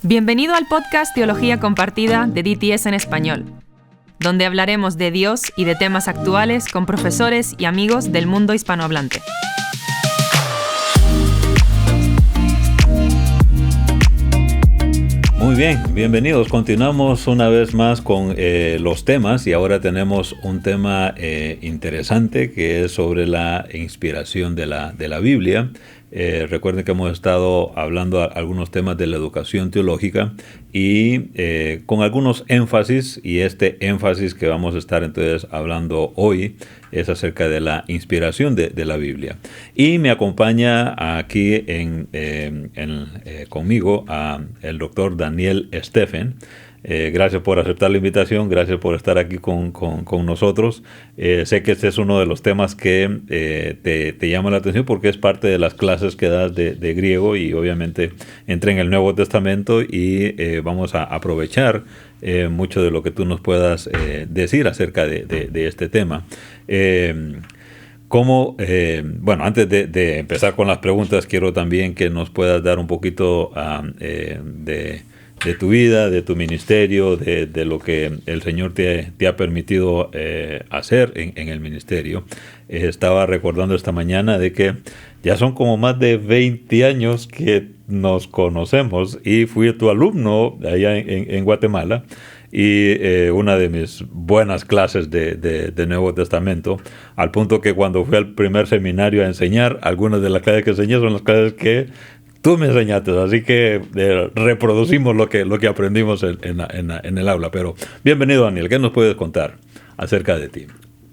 Bienvenido al podcast Teología Compartida de DTS en Español, donde hablaremos de Dios y de temas actuales con profesores y amigos del mundo hispanohablante. Muy bien, bienvenidos. Continuamos una vez más con los temas y ahora tenemos un tema interesante que es sobre la inspiración de la Biblia. Recuerden que hemos estado hablando algunos temas de la educación teológica y con algunos énfasis, y este énfasis que vamos a estar entonces hablando hoy es acerca de la inspiración de la Biblia. Y me acompaña aquí conmigo el doctor Daniel Steffen. Gracias por aceptar la invitación, gracias por estar aquí con nosotros. Sé que este es uno de los temas que te llama la atención porque es parte de las clases que das de griego y obviamente entra en el Nuevo Testamento y vamos a aprovechar mucho de lo que tú nos puedas decir acerca de este tema. Bueno, antes de empezar con las preguntas, quiero también que nos puedas dar un poquito de tu vida, de tu ministerio, de lo que el Señor te ha permitido hacer en el ministerio. Estaba recordando esta mañana de que ya son como más de 20 años que nos conocemos y fui tu alumno allá en Guatemala y una de mis buenas clases de Nuevo Testamento, al punto que cuando fui al primer seminario a enseñar, algunas de las clases que enseñé son las clases que tú me enseñaste, así que reproducimos lo que aprendimos en el aula. Pero bienvenido, Daniel. ¿Qué nos puedes contar acerca de ti?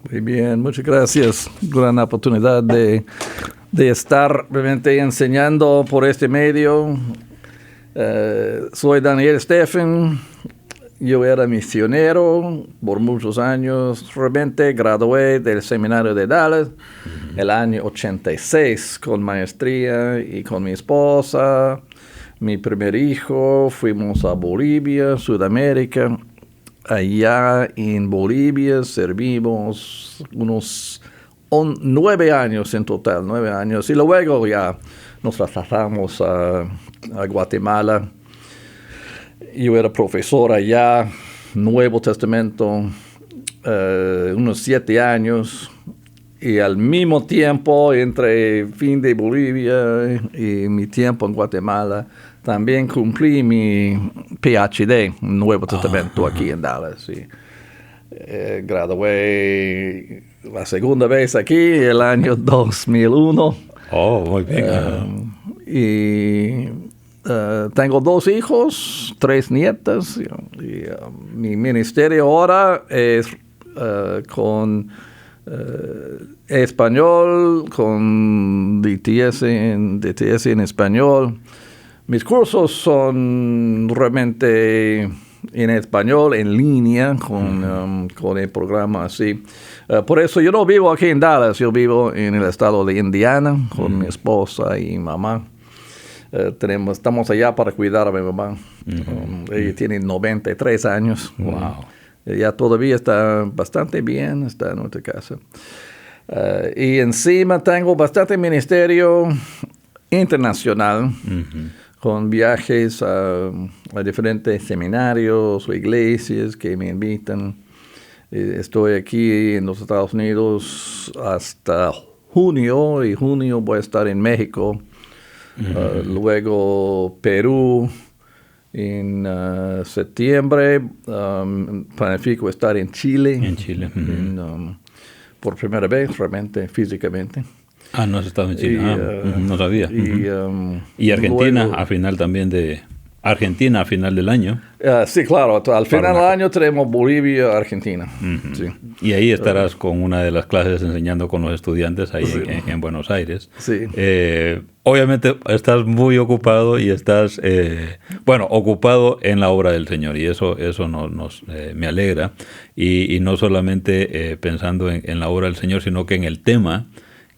Muy bien, muchas gracias. Gran oportunidad de estar realmente enseñando por este medio. Soy Daniel Steffen. Yo era misionero por muchos años. Realmente gradué del seminario de Dallas el año 86 con maestría y con mi esposa, mi primer hijo. Fuimos a Bolivia, Sudamérica. Allá en Bolivia servimos unos 9 años en total, 9 años. Y luego ya nos trasladamos a Guatemala. Yo era profesor allá, Nuevo Testamento, unos 7 años. Y al mismo tiempo, entre fin de Bolivia y mi tiempo en Guatemala, también cumplí mi PhD, Nuevo Testamento, aquí en Dallas. Y, gradué la segunda vez aquí, el año 2001. Oh, muy bien. Tengo 2 hijos, 3 nietas. Y, mi ministerio ahora es con español, con DTS en español. Mis cursos son realmente en español, en línea, con el programa así. Por eso yo no vivo aquí en Dallas, yo vivo en el estado de Indiana con mi esposa y mamá. Estamos allá para cuidar a mi mamá. Ella tiene 93 años. Wow. Ella todavía está bastante bien, está en nuestra casa. Y encima tengo bastante ministerio internacional, con viajes a diferentes seminarios o iglesias que me invitan. Estoy aquí en los Estados Unidos hasta junio, y junio voy a estar en México. Luego Perú. En septiembre planifico estar en Chile. En Chile. Por primera vez, realmente, físicamente. No has estado en Chile. No sabía. Y Argentina luego, a final del año. Sí, claro. Al final del año tenemos Bolivia, Argentina. Sí. Y ahí estarás con una de las clases enseñando con los estudiantes ahí en Buenos Aires. Sí. Obviamente estás muy ocupado y estás, ocupado en la obra del Señor. Y eso me alegra. Y no solamente pensando en la obra del Señor, sino que en el tema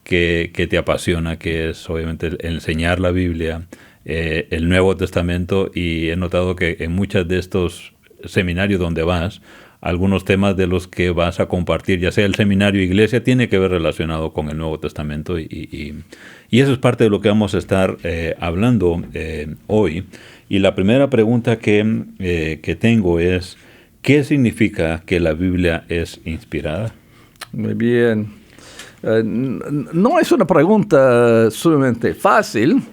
que te apasiona, que es obviamente enseñar la Biblia, el Nuevo Testamento, y he notado que en muchos de estos seminarios donde vas algunos temas de los que vas a compartir, ya sea el seminario iglesia, tiene que ver relacionado con el Nuevo Testamento y eso es parte de lo que vamos a estar hablando hoy. Y la primera pregunta que tengo es, ¿qué significa que la Biblia es inspirada? Muy bien. No es una pregunta sumamente fácil.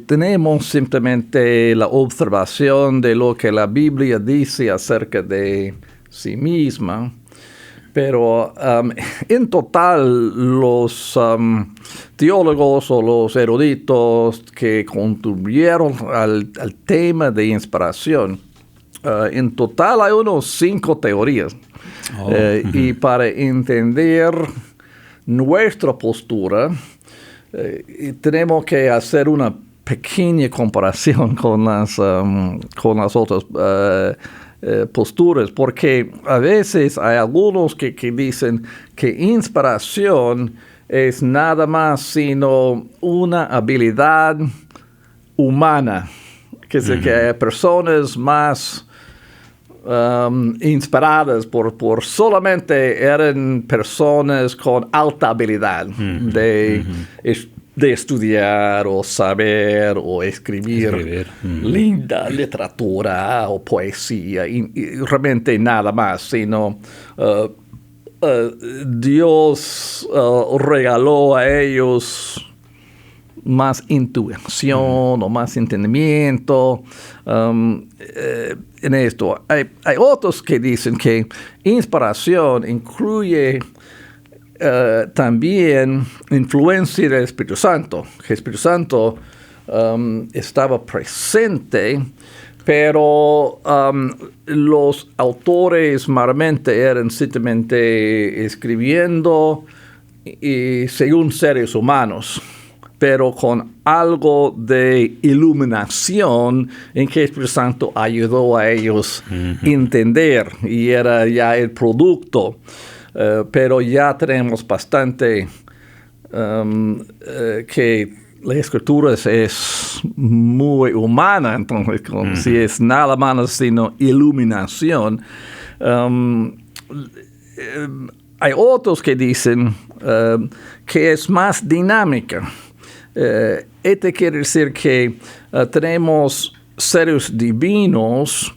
Tenemos simplemente la observación de lo que la Biblia dice acerca de sí misma. Pero en total los teólogos o los eruditos que contribuyeron al tema de inspiración, en total hay unos 5 teorías. Y para entender nuestra postura, tenemos que hacer una pequeña comparación con las otras posturas, porque a veces hay algunos que dicen que inspiración es nada más sino una habilidad humana, que hay personas más inspiradas por solamente eran personas con alta habilidad de estudiar o saber o escribir linda literatura o poesía y realmente nada más, sino Dios regaló a ellos más intuición o más entendimiento en esto. Hay otros que dicen que inspiración incluye también influencia del Espíritu Santo. Que el Espíritu Santo estaba presente, pero los autores mayormente eran simplemente escribiendo y según seres humanos, pero con algo de iluminación en que el Espíritu Santo ayudó a ellos a entender, y era ya el producto. Pero ya tenemos bastante que la Escritura es muy humana, entonces si es nada más sino iluminación. Hay otros que dicen que es más dinámica. Esto quiere decir que tenemos seres divinos,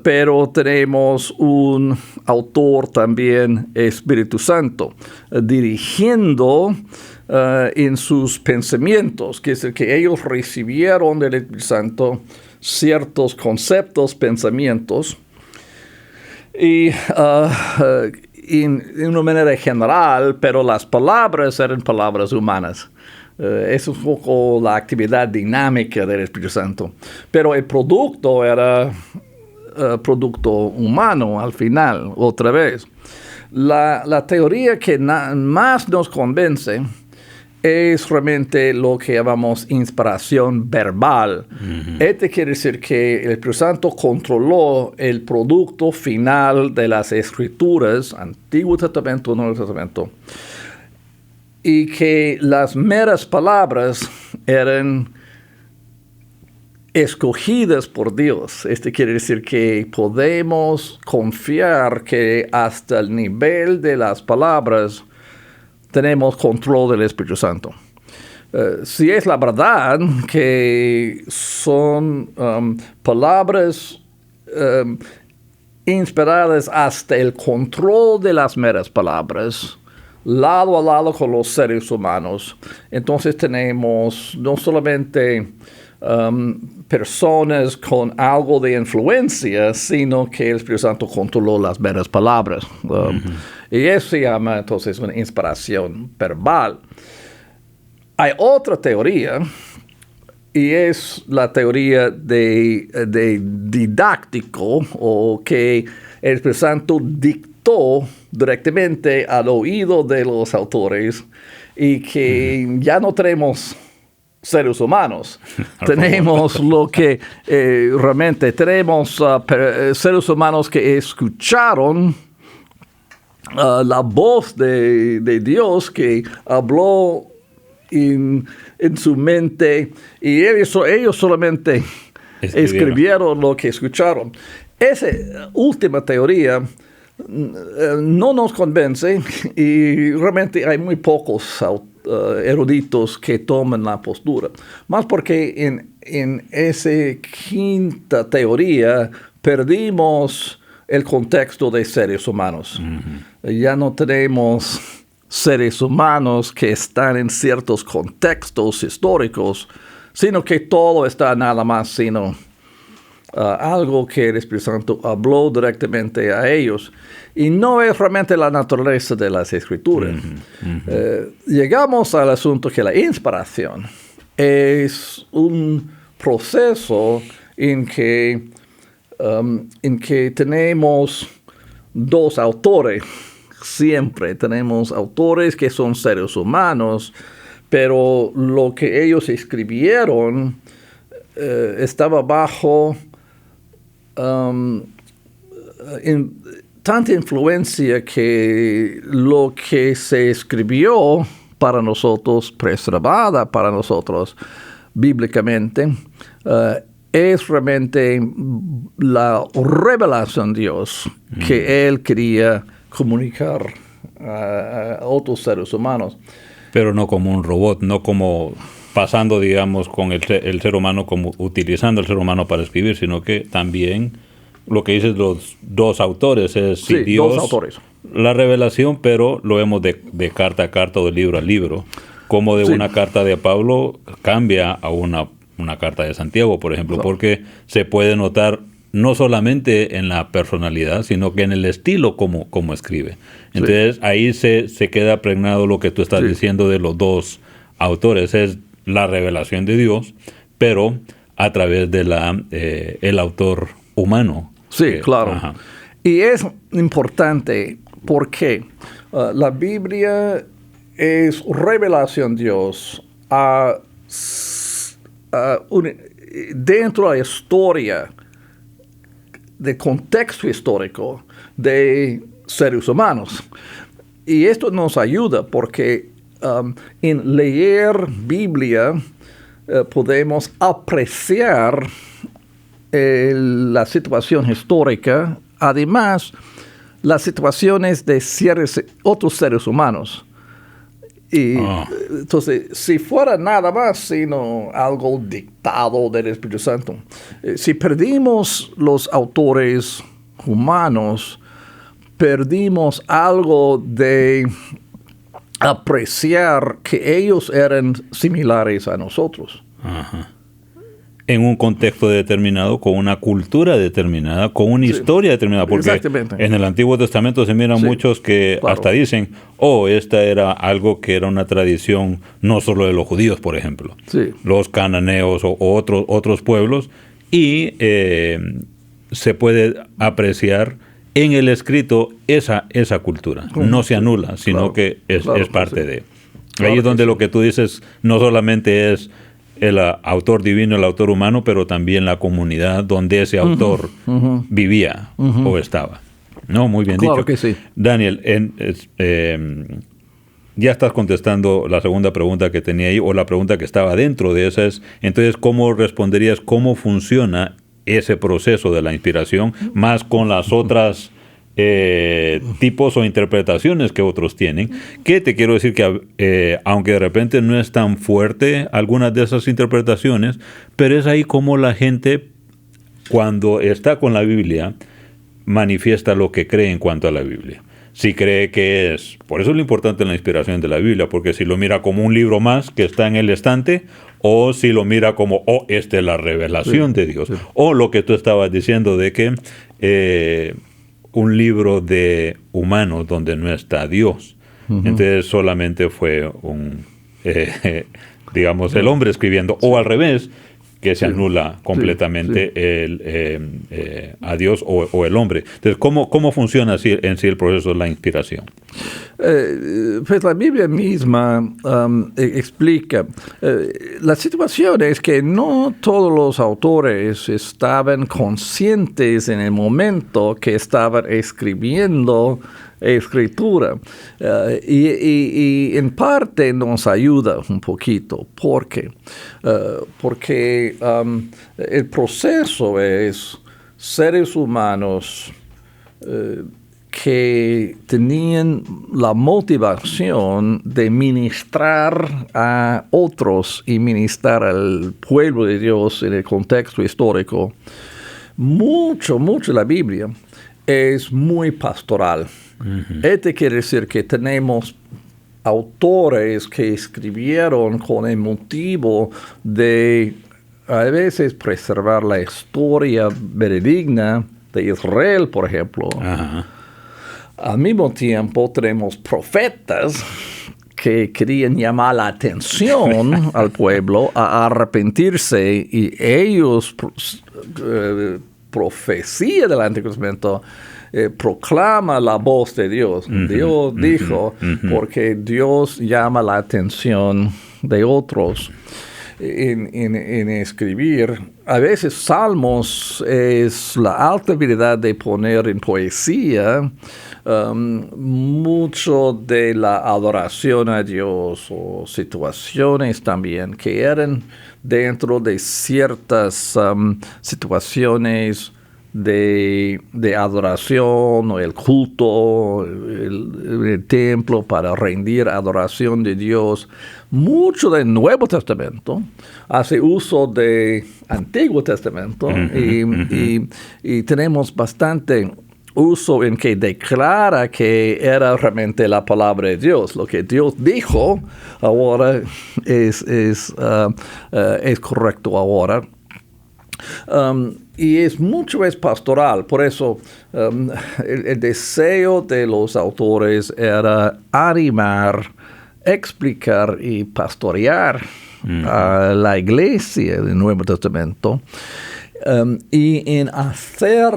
pero tenemos un autor también, Espíritu Santo, dirigiendo en sus pensamientos, que es el que ellos recibieron del Espíritu Santo ciertos conceptos, pensamientos, y en una manera general, pero las palabras eran palabras humanas. Eso es un poco la actividad dinámica del Espíritu Santo. Pero el producto era producto humano al final, otra vez. La teoría que más nos convence es realmente lo que llamamos inspiración verbal. Esto quiere decir que el Espíritu Santo controló el producto final de las Escrituras, Antiguo Testamento, Nuevo Testamento, y que las meras palabras eran escogidas por Dios. Esto quiere decir que podemos confiar que hasta el nivel de las palabras tenemos control del Espíritu Santo. Si es la verdad que son palabras inspiradas hasta el control de las meras palabras, lado a lado con los seres humanos, entonces tenemos no solamente personas con algo de influencia, sino que el Espíritu Santo controló las meras palabras. Y eso se llama entonces una inspiración verbal. Hay otra teoría, y es la teoría de didáctico, o que el Espíritu Santo dictó directamente al oído de los autores, y que ya no tenemos seres humanos. Tenemos lo que realmente tenemos seres humanos que escucharon la voz de Dios, que habló en su mente, y ellos solamente escribieron lo que escucharon. esa última teoría no nos convence y realmente hay muy pocos eruditos que toman la postura. Más porque en esa quinta teoría perdimos el contexto de seres humanos. Ya no tenemos seres humanos que están en ciertos contextos históricos, sino que todo está nada más sino algo que el Espíritu Santo habló directamente a ellos. Y no es realmente la naturaleza de las Escrituras. Llegamos al asunto que la inspiración es un proceso en que tenemos dos autores. Siempre tenemos autores que son seres humanos, pero lo que ellos escribieron estaba bajo tanta influencia que lo que se escribió para nosotros, preservada para nosotros bíblicamente, es realmente la revelación de Dios que Él quería comunicar a otros seres humanos. Pero no como un robot, no como pasando, digamos, con el ser humano, como utilizando el ser humano para escribir, sino que también lo que dicen los dos autores es sí, Dios, dos autores. La revelación, pero lo vemos de carta a carta o de libro a libro, como de una carta de Pablo cambia a una carta de Santiago, por ejemplo, porque se puede notar no solamente en la personalidad, sino que en el estilo como escribe. Entonces, ahí se queda pregnado lo que tú estás diciendo de los dos autores. Es la revelación de Dios, pero a través de el autor humano. Sí, claro. Ajá. Y es importante porque la Biblia es revelación de Dios dentro de la historia, de contexto histórico de seres humanos. Y esto nos ayuda porque en leer Biblia podemos apreciar la situación histórica, además las situaciones de otros seres humanos. Y entonces, si fuera nada más sino algo dictado del Espíritu Santo, si perdimos los autores humanos, perdimos algo de apreciar que ellos eran similares a nosotros. Ajá. En un contexto determinado, con una cultura determinada, con una historia determinada. Porque en el Antiguo Testamento se miran muchos que hasta dicen, esta era algo que era una tradición no solo de los judíos, por ejemplo, los cananeos o otros pueblos, y se puede apreciar en el escrito esa cultura. No se anula, sino que es parte de. Ahí es donde lo que tú dices no solamente es el autor divino, el autor humano, pero también la comunidad donde ese autor vivía o estaba. No, muy bien dicho. Claro que sí. Daniel, ya estás contestando la segunda pregunta que tenía ahí, o la pregunta que estaba dentro de esa es, entonces, ¿cómo responderías cómo funciona ese proceso de la inspiración, más con las otras tipos o interpretaciones que otros tienen? Que te quiero decir que aunque de repente no es tan fuerte algunas de esas interpretaciones, pero es ahí como la gente, cuando está con la Biblia, manifiesta lo que cree en cuanto a la Biblia. Si cree que es, por eso es lo importante en la inspiración de la Biblia, porque si lo mira como un libro más que está en el estante, o si lo mira como, esta es la revelación de Dios, o lo que tú estabas diciendo de que un libro de humanos donde no está Dios. Entonces solamente fue digamos, el hombre escribiendo, o al revés, que se anula completamente a Dios o el hombre. Entonces, ¿cómo funciona en sí el proceso de la inspiración? Pues la Biblia misma explica. La situación es que no todos los autores estaban conscientes en el momento que estaban escribiendo escritura. Y en parte nos ayuda un poquito. ¿Por qué? Porque el proceso es, seres humanos que tenían la motivación de ministrar a otros y ministrar al pueblo de Dios en el contexto histórico. Mucho la Biblia es muy pastoral. Esto quiere decir que tenemos autores que escribieron con el motivo de a veces preservar la historia verídica de Israel, por ejemplo. Ajá. Al mismo tiempo tenemos profetas que querían llamar la atención al pueblo a arrepentirse, y ellos, profecía del Antiguo Testamento, proclama la voz de Dios. Dios dijo, porque Dios llama la atención de otros en escribir. A veces salmos es la alta habilidad de poner en poesía mucho de la adoración a Dios, o situaciones también que eran dentro de ciertas situaciones de adoración, o el culto, el templo para rendir adoración de Dios. Mucho del Nuevo Testamento hace uso de Antiguo Testamento, y tenemos bastante uso en que declara que era realmente la palabra de Dios. Lo que Dios dijo ahora es correcto ahora. Y es pastoral. Por eso el deseo de los autores era animar, explicar y pastorear a la iglesia del Nuevo Testamento. Y en hacer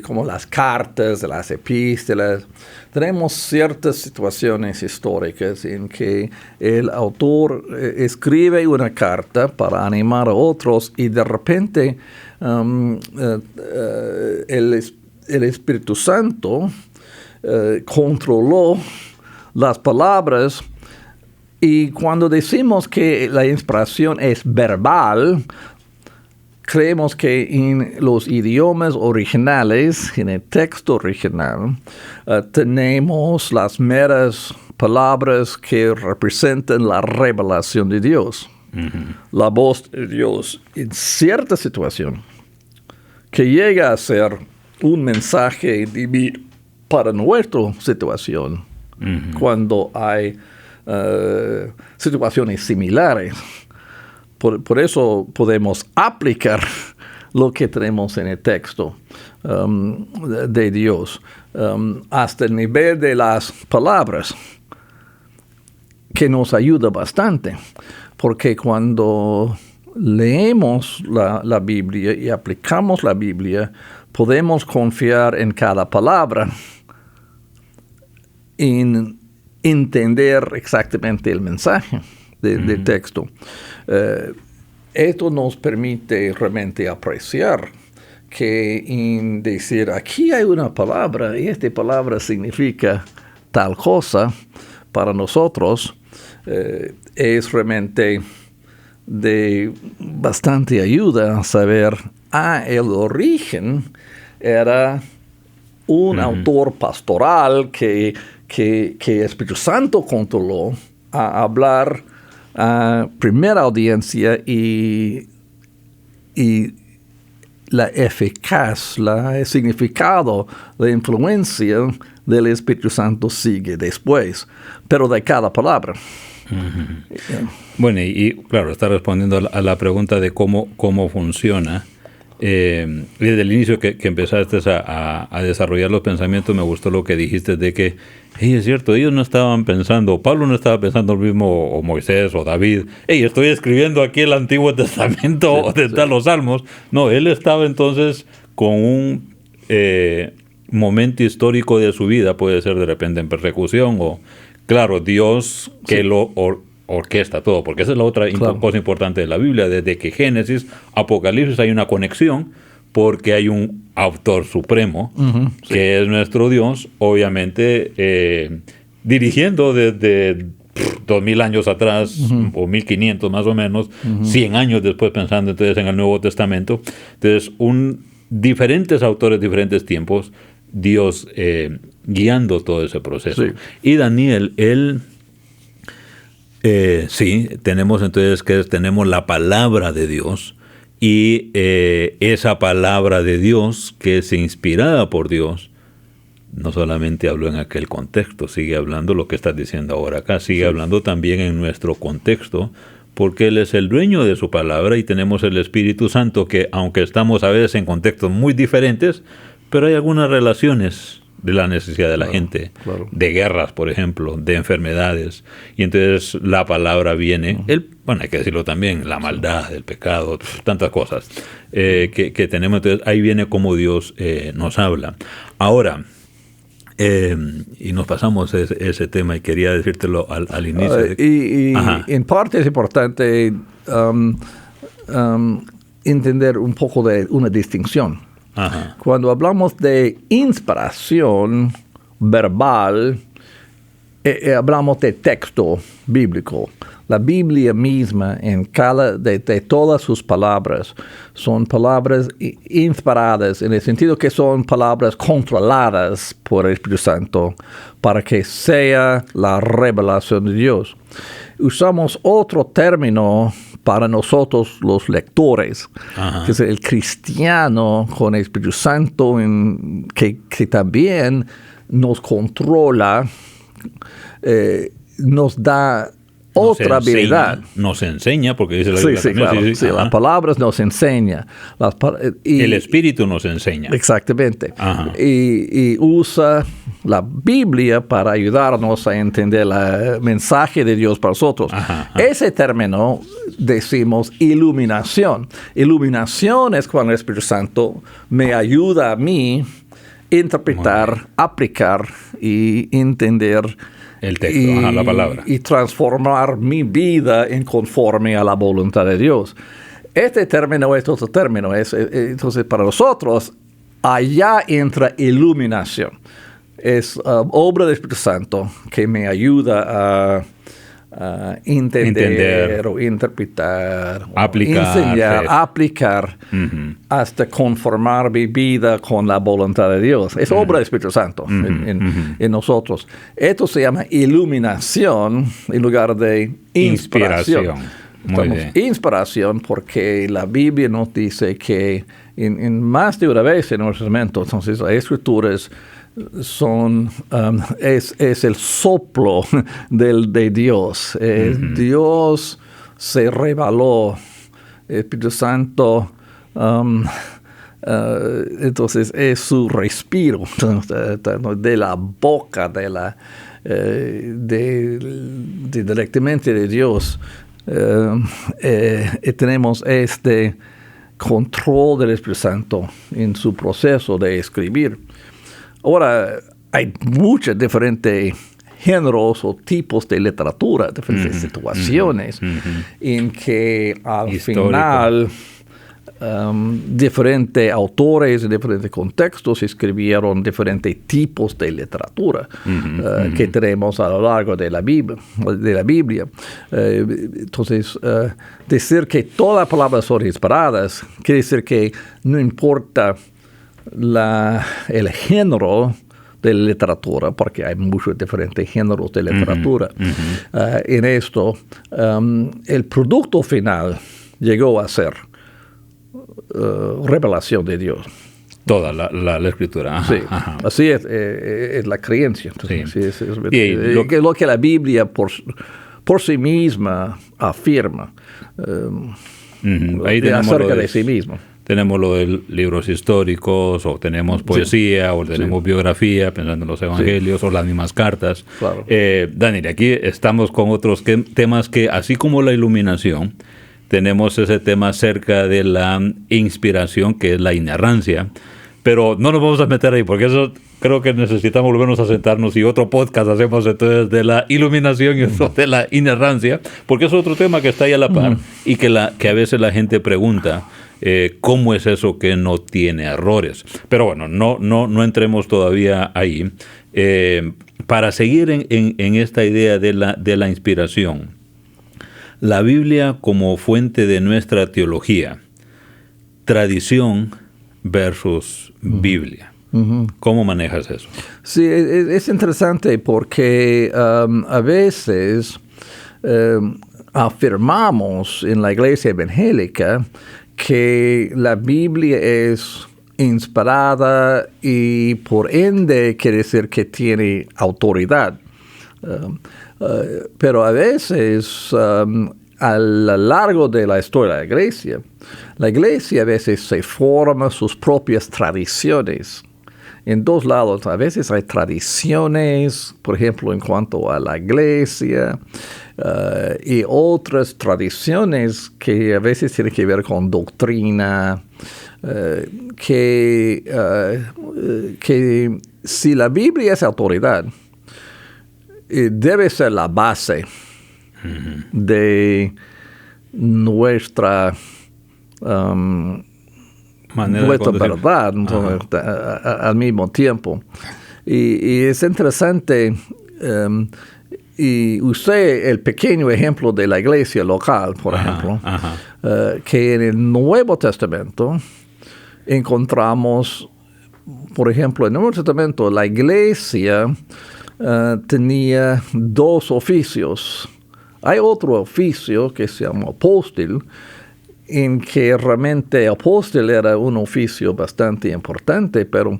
como las cartas, las epístolas, tenemos ciertas situaciones históricas en que el autor escribe una carta para animar a otros, y de repente el Espíritu Santo controló las palabras. Y cuando decimos que la inspiración es verbal, creemos que en los idiomas originales, en el texto original, tenemos las meras palabras que representan la revelación de Dios. La voz de Dios en cierta situación que llega a ser un mensaje divino para nuestra situación, cuando hay situaciones similares. Por eso podemos aplicar lo que tenemos en el texto de Dios hasta el nivel de las palabras, que nos ayuda bastante, porque cuando leemos la Biblia y aplicamos la Biblia, podemos confiar en cada palabra, en entender exactamente el mensaje del texto. Esto nos permite realmente apreciar que en decir, aquí hay una palabra y esta palabra significa tal cosa para nosotros, es realmente de bastante ayuda a saber, el origen era un autor pastoral que el Espíritu Santo controló a hablar a primera audiencia, y la eficacia, el significado, la influencia del Espíritu Santo sigue después, pero de cada palabra. Bueno, y claro, está respondiendo a la pregunta de cómo funciona. Desde el inicio que empezaste a desarrollar los pensamientos, me gustó lo que dijiste de que, es cierto, ellos no estaban pensando, Pablo no estaba pensando lo mismo, o Moisés, o David, estoy escribiendo aquí el Antiguo Testamento, los Salmos. No, él estaba entonces con un momento histórico de su vida, puede ser de repente en persecución, o claro, Dios que lo orquesta todo, porque esa es la otra cosa importante de la Biblia. Desde que Génesis, Apocalipsis hay una conexión, porque hay un autor supremo, que es nuestro Dios, obviamente dirigiendo desde 2000 años atrás, o 1500 más o menos, 100 años después, pensando entonces en el Nuevo Testamento. Entonces, diferentes autores, diferentes tiempos, Dios guiando todo ese proceso. Sí. Y Daniel, él, sí, tenemos entonces tenemos la palabra de Dios, y esa palabra de Dios, que es inspirada por Dios, no solamente habló en aquel contexto, sigue hablando lo que estás diciendo ahora acá, sigue hablando también en nuestro contexto, porque Él es el dueño de su palabra, y tenemos el Espíritu Santo que, aunque estamos a veces en contextos muy diferentes, pero hay algunas relaciones de la necesidad de la gente, de guerras, por ejemplo, de enfermedades, y entonces la palabra viene, bueno, hay que decirlo también, la maldad, el pecado, tantas cosas que tenemos. Entonces ahí viene como Dios nos habla. Ahora, y nos pasamos ese tema, y quería decírtelo al inicio. Y en parte es importante entender un poco de una distinción. Ajá. Cuando hablamos de inspiración verbal, hablamos de texto bíblico. La Biblia misma, de todas sus palabras, son palabras inspiradas, en el sentido que son palabras controladas por el Espíritu Santo, para que sea la revelación de Dios. Usamos otro término para nosotros los lectores, que es el cristiano con el Espíritu Santo, que también nos controla, nos da otra habilidad. Nos enseña, porque dice la Biblia también. Claro, sí, las palabras nos enseñan. El Espíritu nos enseña. Exactamente. Y usa la Biblia para ayudarnos a entender el mensaje de Dios para nosotros. Ese término decimos iluminación. Iluminación es cuando el Espíritu Santo me ayuda a mí interpretar, aplicar y entender el texto, la palabra. Y transformar mi vida en conforme a la voluntad de Dios. Este término es otro término. Entonces, para nosotros, allá entra iluminación. Es obra del Espíritu Santo que me ayuda a entender o interpretar, aplicar, enseñar, aplicar, hasta conformar mi vida con la voluntad de Dios. Es obra del Espíritu Santo en nosotros. Esto se llama iluminación en lugar de inspiración. Inspiración porque la Biblia nos dice que en más de una vez en nuestros momentos, entonces las Escrituras es el soplo de Dios. Dios se reveló, el Espíritu Santo, entonces es su respiro de la boca, directamente de Dios. Tenemos este control del Espíritu Santo en su proceso de escribir. Ahora, hay muchos diferentes géneros o tipos de literatura, diferentes situaciones en que al final diferentes autores en diferentes contextos escribieron diferentes tipos de literatura que tenemos a lo largo de la Biblia. Entonces, decir que todas las palabras son inspiradas quiere decir que no importa el género de literatura, porque hay muchos diferentes géneros de literatura. En esto, el producto final llegó a ser revelación de Dios. Toda la Escritura. Sí, así es la creencia. Entonces, lo que la Biblia por sí misma afirma ahí acerca de sí mismo. Tenemos lo de libros históricos, o tenemos poesía, o tenemos biografía, pensando en los evangelios, o las mismas cartas. Claro. Daniel, aquí estamos con otros temas que, así como la iluminación, tenemos ese tema acerca de la inspiración, que es la inerrancia, pero no nos vamos a meter ahí, porque eso creo que necesitamos volvernos a sentarnos, y otro podcast hacemos entonces de la iluminación y otro de la inerrancia, porque es otro tema que está ahí a la par, y que a veces la gente pregunta, ¿cómo es eso que no tiene errores? Pero bueno, no entremos todavía ahí. Para seguir en esta idea de la inspiración, la Biblia como fuente de nuestra teología, tradición, versus Biblia. ¿Cómo manejas eso? Sí, es interesante porque a veces afirmamos en la iglesia evangélica que la Biblia es inspirada y por ende quiere decir que tiene autoridad. Pero a veces, a lo largo de la historia de la iglesia a veces se forma sus propias tradiciones. En dos lados, a veces hay tradiciones, por ejemplo, en cuanto a la iglesia, y otras tradiciones que a veces tienen que ver con doctrina, que si la Biblia es autoridad, debe ser la base de nuestra verdad al mismo tiempo. Y es interesante, y usé el pequeño ejemplo de la iglesia local, por ejemplo, que en el Nuevo Testamento encontramos, por ejemplo, en el Nuevo Testamento la iglesia tenía dos oficios. Hay otro oficio que se llama apóstol, en que realmente apóstol era un oficio bastante importante, pero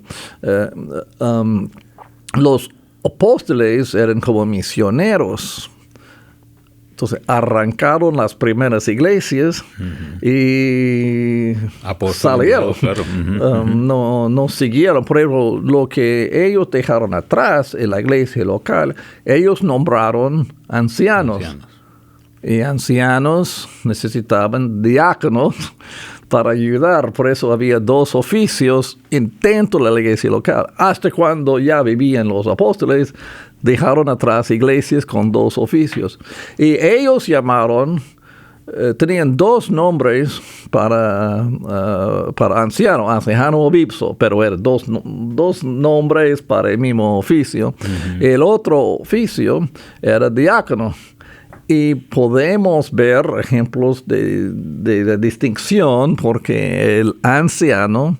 los apóstoles eran como misioneros. Entonces arrancaron las primeras iglesias y salieron. Claro. No siguieron. Por ejemplo, lo que ellos dejaron atrás en la iglesia local, ellos nombraron ancianos. Y ancianos necesitaban diáconos para ayudar. Por eso había dos oficios dentro de la iglesia local. Hasta cuando ya vivían los apóstoles, dejaron atrás iglesias con dos oficios. Y ellos tenían dos nombres para anciano, anciano obipso, pero eran dos nombres para el mismo oficio. El otro oficio era diácono. Y podemos ver ejemplos de distinción porque el anciano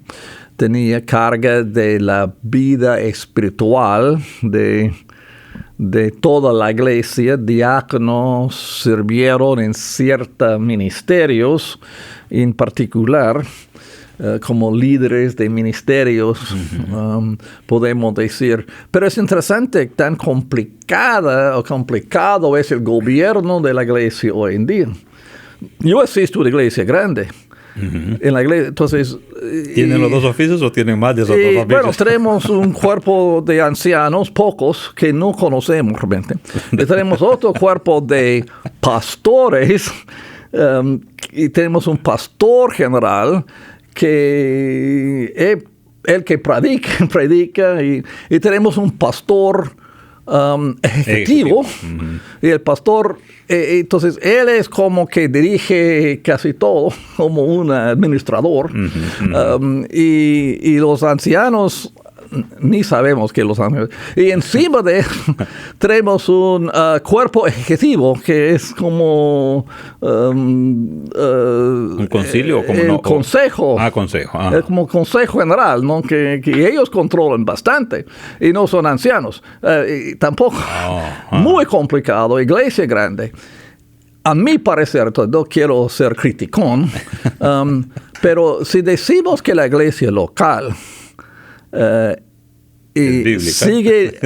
tenía carga de la vida espiritual de toda la iglesia. Diáconos sirvieron en ciertos ministerios, en particular como líderes de ministerios, podemos decir. Pero es interesante, tan complicado es el gobierno de la iglesia hoy en día. Yo asisto a una iglesia grande. En la iglesia, entonces... ¿Tienen los dos oficios o tienen más de esos dos oficios? Bueno, tenemos un cuerpo de ancianos, pocos, que no conocemos realmente. Y tenemos otro cuerpo de pastores, y tenemos un pastor general, que el que predica y tenemos un pastor ejecutivo. Y el pastor, entonces él es como que dirige casi todo, como un administrador. Y los ancianos ni sabemos que los ancianos. Y encima de eso tenemos un cuerpo ejecutivo que es como un concilio, como el consejo. Consejo. Es como consejo general, ¿no? Que ellos controlan bastante y no son ancianos. Y tampoco muy complicado, iglesia grande. A mi parecer, no quiero ser criticón, pero si decimos que la iglesia local y sigue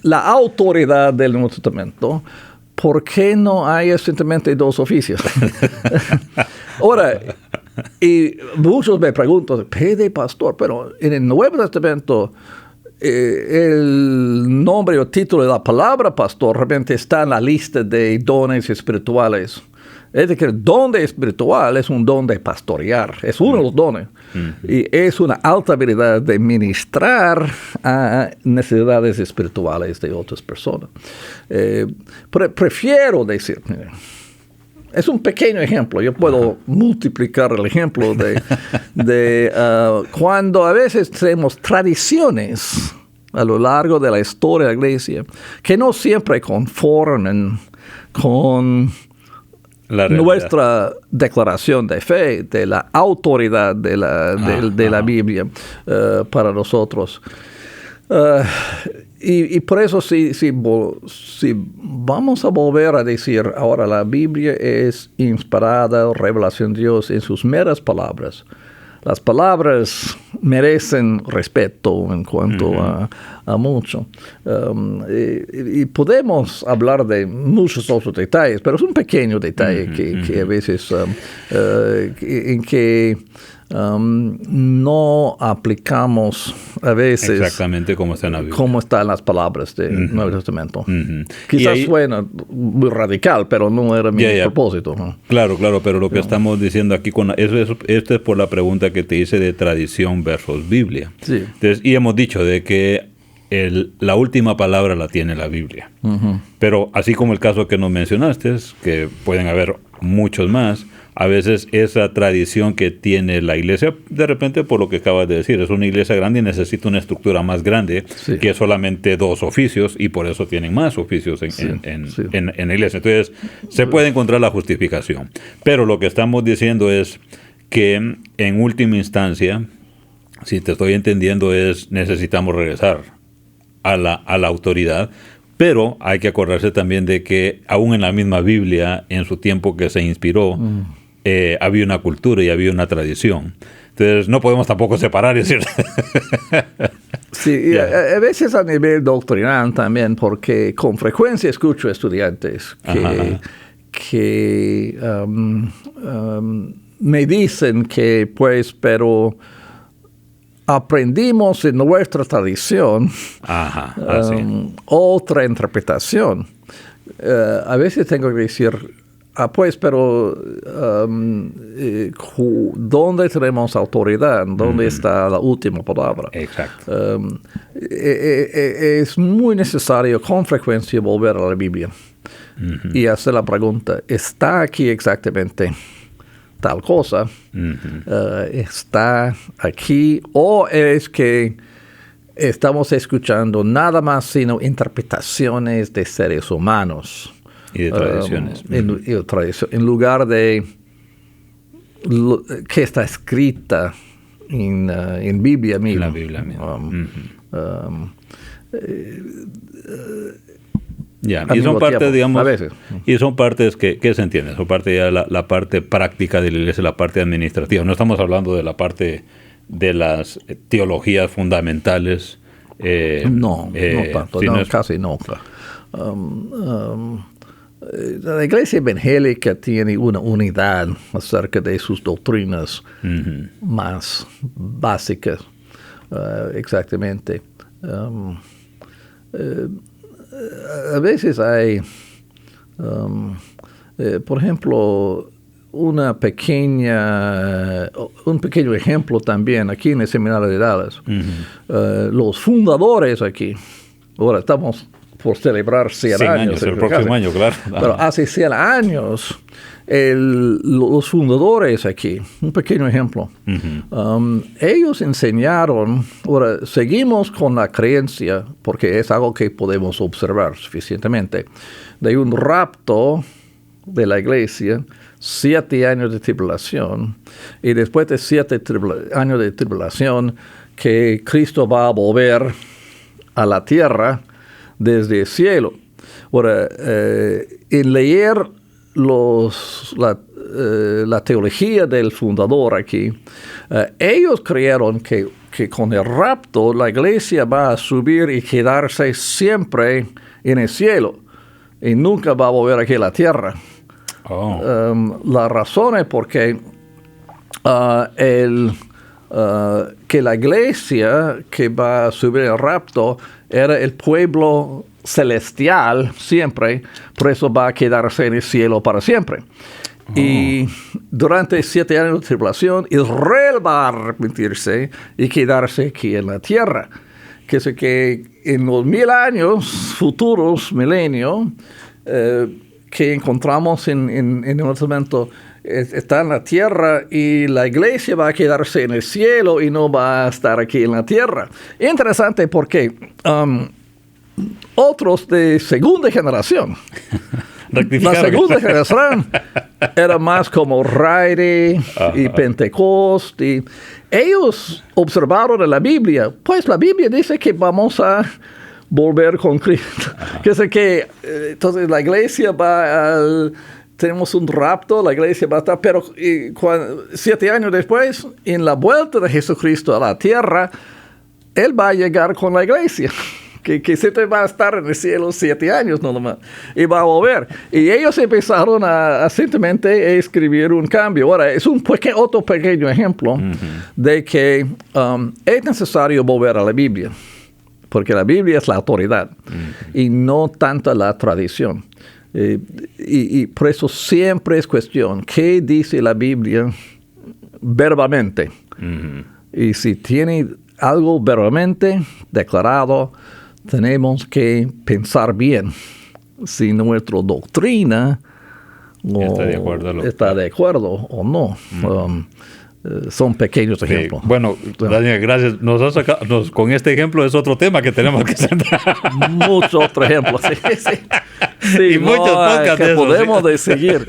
la autoridad del Nuevo Testamento, ¿por qué no hay simplemente dos oficios? Ahora, y muchos me preguntan, ¿qué de pastor? Pero en el Nuevo Testamento, el nombre o título de la palabra pastor realmente está en la lista de dones espirituales. Es decir, el don espiritual es un don de pastorear, es uno de los dones. Y es una alta habilidad de ministrar a necesidades espirituales de otras personas. Prefiero decir, es un pequeño ejemplo, yo puedo multiplicar el ejemplo de cuando a veces tenemos tradiciones a lo largo de la historia de la iglesia que no siempre conforman con nuestra declaración de fe, de la autoridad de la Biblia para nosotros. Y por eso si vamos a volver a decir ahora la Biblia es inspirada, revelación de Dios en sus meras palabras. Las palabras merecen respeto en cuanto a mucho. Y podemos hablar de muchos otros detalles, pero es un pequeño detalle que a veces en que no aplicamos a veces exactamente como está en la Biblia. Cómo están las palabras del Nuevo Testamento. Quizás suena muy radical, pero no era mi propósito, ¿no? Claro, pero lo que estamos diciendo aquí, esto es por la pregunta que te hice de tradición versus Biblia. Sí. Entonces, y hemos dicho de que la última palabra la tiene la Biblia. Pero así como el caso que nos mencionaste, que pueden haber muchos más, a veces esa tradición que tiene la iglesia, de repente por lo que acabas de decir, es una iglesia grande y necesita una estructura más grande que solamente 2 oficios, y por eso tienen más oficios en la iglesia. Entonces se puede encontrar la justificación. Pero lo que estamos diciendo es que en última instancia, si te estoy entendiendo, necesitamos regresar a la autoridad. Pero hay que acordarse también de que aún en la misma Biblia, en su tiempo que se inspiró, había una cultura y había una tradición. Entonces no podemos tampoco separar, es decir. Sí, a veces a nivel doctrinal también, porque con frecuencia escucho estudiantes que me dicen que pero aprendimos en nuestra tradición otra interpretación. A veces tengo que decir, pero ¿dónde tenemos autoridad? ¿Dónde está la última palabra? Exacto. Es muy necesario con frecuencia volver a la Biblia y hacer la pregunta, ¿está aquí exactamente tal cosa? ¿Está aquí? ¿O es que estamos escuchando nada más sino interpretaciones de seres humanos? Y de tradiciones. En lugar de que está escrita en Biblia misma. La Biblia misma. Y son partes, digamos, y son partes que se entienden, son parte ya la parte práctica de la iglesia, la parte administrativa. No estamos hablando de la parte de las teologías fundamentales. No tanto, casi no. La iglesia evangélica tiene una unidad acerca de sus doctrinas más básicas, exactamente. A veces hay, por ejemplo, un pequeño ejemplo también aquí en el Seminario de Dallas. Los fundadores aquí, ahora estamos por celebrar 100 años. El próximo año, claro. Pero hace 100 años, los fundadores aquí, un pequeño ejemplo, ellos enseñaron, ahora seguimos con la creencia, porque es algo que podemos observar suficientemente, de un rapto de la iglesia, 7 años de tribulación, y después de 7 años de tribulación, que Cristo va a volver a la tierra desde el cielo. Ahora, en leer la teología del fundador aquí, ellos creyeron que con el rapto la iglesia va a subir y quedarse siempre en el cielo y nunca va a volver aquí a la tierra. La razón es porque que la iglesia que va a subir el rapto era el pueblo celestial siempre, por eso va a quedarse en el cielo para siempre. Y durante 7 años de tribulación, Israel va a arrepentirse y quedarse aquí en la tierra. Que es que en los 1000 años futuros, milenio, que encontramos en el Nuevo Testamento, está en la tierra y la iglesia va a quedarse en el cielo y no va a estar aquí en la tierra. Interesante porque otros de segunda generación La segunda generación era más como Raire y Pentecost. Y ellos observaron en la Biblia, pues la Biblia dice que vamos a volver con Cristo. Entonces la iglesia tenemos un rapto, la iglesia va a estar, pero 7 años después, en la vuelta de Jesucristo a la tierra, Él va a llegar con la iglesia. Que siempre va a estar en el cielo 7 años nomás, y va a volver. Y ellos empezaron a simplemente escribir un cambio. Ahora, es otro pequeño ejemplo de que es necesario volver a la Biblia, porque la Biblia es la autoridad y no tanto la tradición. Y por eso siempre es cuestión, ¿qué dice la Biblia verbalmente? Y si tiene algo verbalmente declarado, tenemos que pensar bien si nuestra doctrina está de acuerdo o no. Son pequeños ejemplos. Bueno, Daniel, gracias. Con este ejemplo es otro tema que tenemos que centrar. Muchos otros ejemplos. Sí, y muchos podcasts que podemos de seguir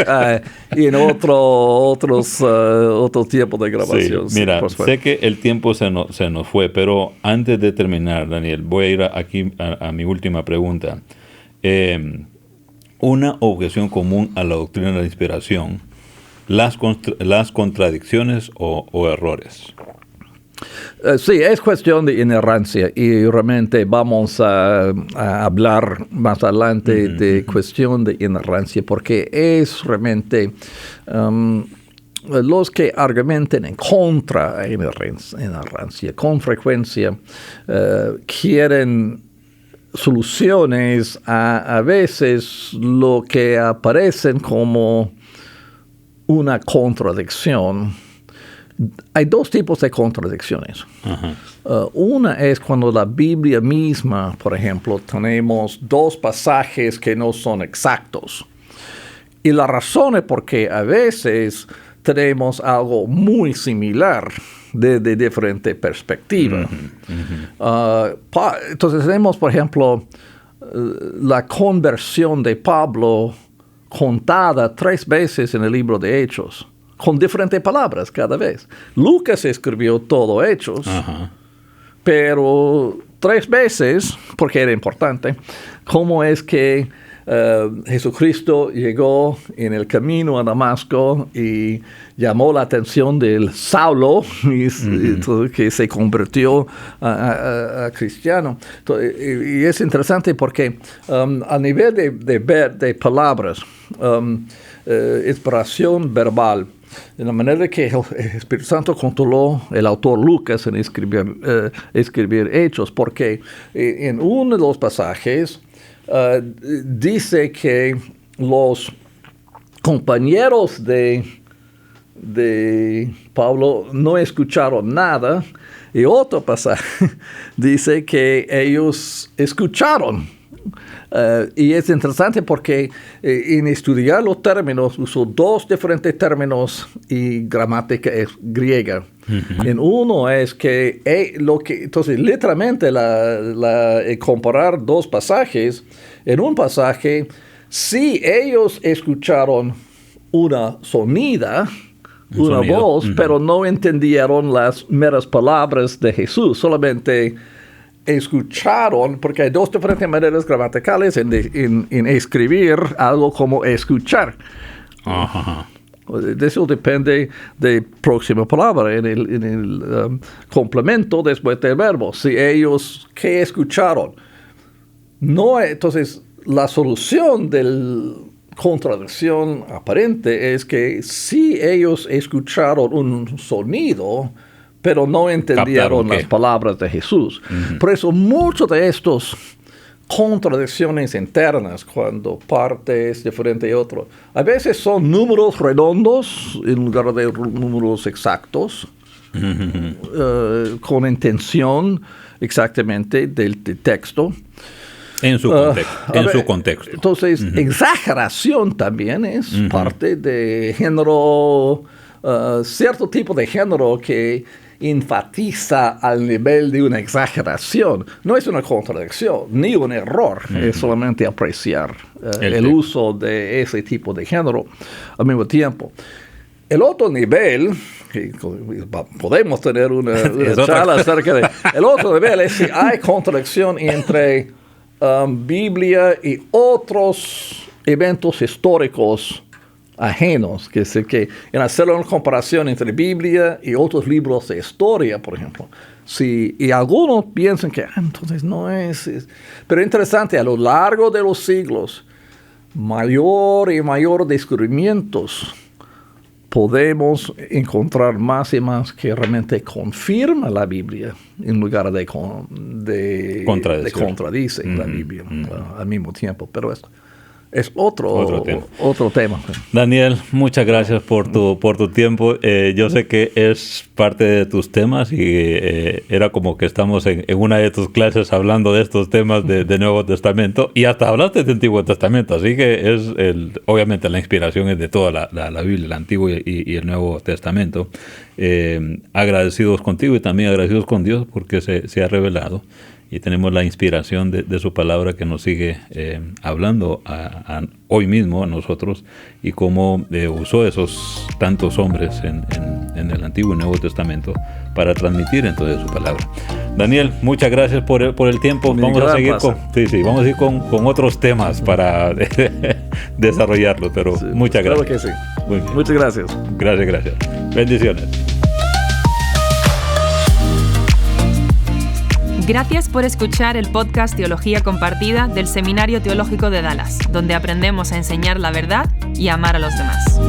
y en otros tiempos de grabación. Sí, mira, sé que el tiempo se nos fue, pero antes de terminar, Daniel, voy a ir aquí a mi última pregunta. Una objeción común a la doctrina de la inspiración, las contradicciones o errores. Sí, es cuestión de inerrancia y realmente vamos a hablar más adelante de cuestión de inerrancia, porque es realmente los que argumenten en contra de inerrancia con frecuencia quieren soluciones a veces lo que aparecen como una contradicción. Hay 2 tipos de contradicciones. Una es cuando la Biblia misma, por ejemplo, tenemos 2 pasajes que no son exactos. Y la razón es porque a veces tenemos algo muy similar desde diferente perspectiva. Entonces tenemos, por ejemplo, la conversión de Pablo contada 3 veces en el libro de Hechos, con diferentes palabras cada vez. Lucas escribió todo Hechos, pero 3 veces, porque era importante, cómo es que Jesucristo llegó en el camino a Damasco y llamó la atención del Saulo, que se convirtió a cristiano. Y es interesante porque a nivel de palabras, inspiración verbal, de la manera que el Espíritu Santo controló el autor Lucas en escribir Hechos, porque en uno de los pasajes dice que los compañeros de Pablo no escucharon nada, y otro pasaje dice que ellos escucharon. Y es interesante porque en estudiar los términos usó 2 diferentes términos y gramática es griega. En uno es que entonces literalmente comparar 2 pasajes, en un pasaje, si ellos escucharon una voz, pero no entendieron las meras palabras de Jesús, solamente escucharon, porque hay 2 diferentes maneras gramaticales en escribir algo como escuchar. De eso depende de próxima palabra, en el complemento después del verbo. Si ellos, ¿qué escucharon? No, entonces, la solución de la contradicción aparente es que si ellos escucharon un sonido, pero no entendieron las palabras de Jesús. Por eso muchos de estos contradicciones internas, cuando parte es diferente de otro, a veces son números redondos en lugar de números exactos, con intención exactamente del texto. En su contexto. Entonces, exageración también es parte de género, cierto tipo de género que enfatiza al nivel de una exageración. No es una contradicción ni un error, es solamente apreciar el uso de ese tipo de género al mismo tiempo. El otro nivel, podemos tener una charla acerca de... El otro nivel es si hay contradicción entre Biblia y otros eventos históricos ajenos, que es decir, que en hacer una comparación entre Biblia y otros libros de historia, por ejemplo. Y algunos piensan que entonces no es... Pero interesante, a lo largo de los siglos, mayor y mayor descubrimientos, podemos encontrar más y más que realmente confirma la Biblia en lugar de contradice la Biblia al mismo tiempo. Pero es otro tema. Daniel, muchas gracias por tu tiempo. Yo sé que es parte de tus temas y era como que estamos en una de tus clases hablando de estos temas de Nuevo Testamento y hasta hablaste de Antiguo Testamento, así que obviamente la inspiración es de toda la Biblia, el Antiguo y el Nuevo Testamento. Agradecidos contigo y también agradecidos con Dios porque se ha revelado. Y tenemos la inspiración de su palabra que nos sigue hablando hoy mismo a nosotros y cómo usó esos tantos hombres en el Antiguo y Nuevo Testamento para transmitir entonces su palabra. Daniel, muchas gracias por el tiempo. Vamos a seguir vamos a ir con otros temas para desarrollarlos, pero muchas gracias. Claro que sí. Muy bien. Muchas gracias. Gracias. Bendiciones. Gracias por escuchar el podcast Teología Compartida del Seminario Teológico de Dallas, donde aprendemos a enseñar la verdad y a amar a los demás.